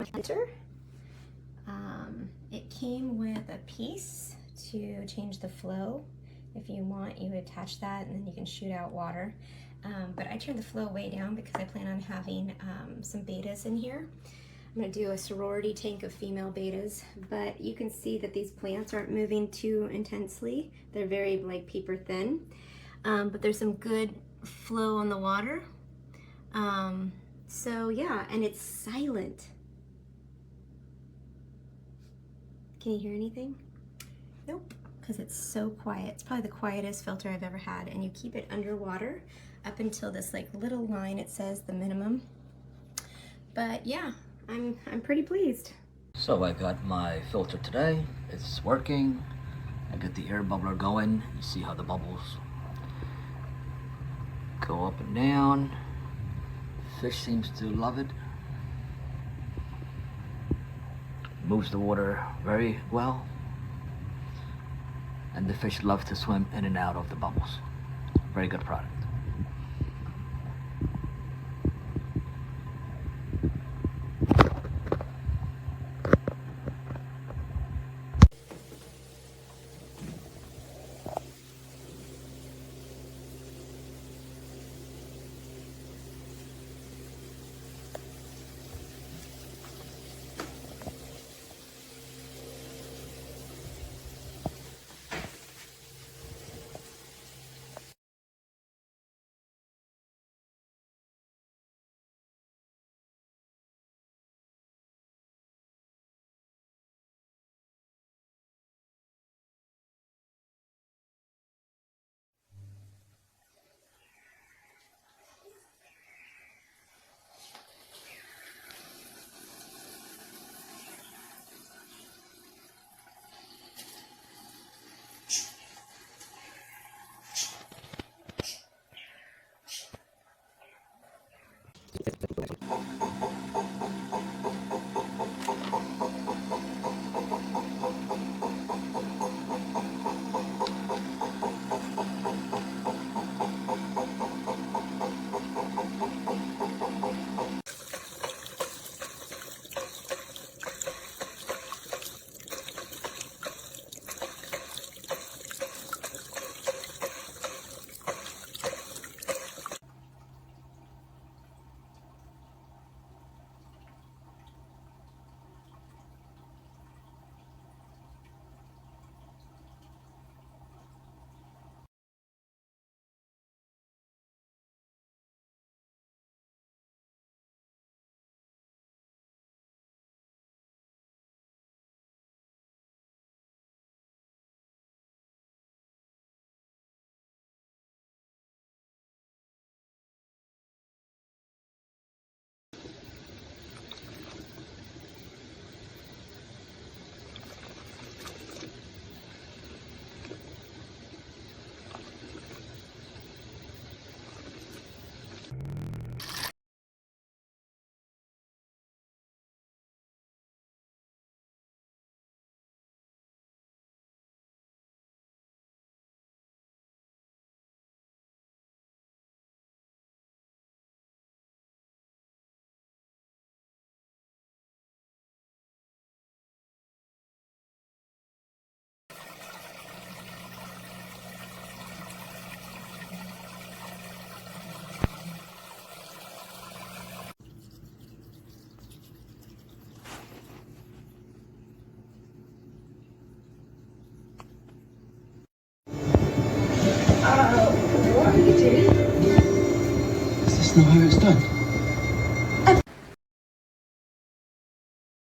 filter. It came with a piece to change the flow. If you want, you attach that and then you can shoot out water. But I turned the flow way down because I plan on having some betas in here. I'm gonna do a sorority tank of female betas, but you can see that these plants aren't moving too intensely. They're very like paper thin, but there's some good flow on the water. So yeah, and it's silent. Can you hear anything? Nope, because it's so quiet. It's probably the quietest filter I've ever had, and you keep it underwater up until this like little line, it says the minimum. But yeah, I'm pretty pleased. So I got my filter today. It's working. I got the air bubbler going. You see how the bubbles go up and down. Fish seems to love it. Moves the water very well. And the fish love to swim in and out of the bubbles. Very good product. What are you doing? Is this not how it's done?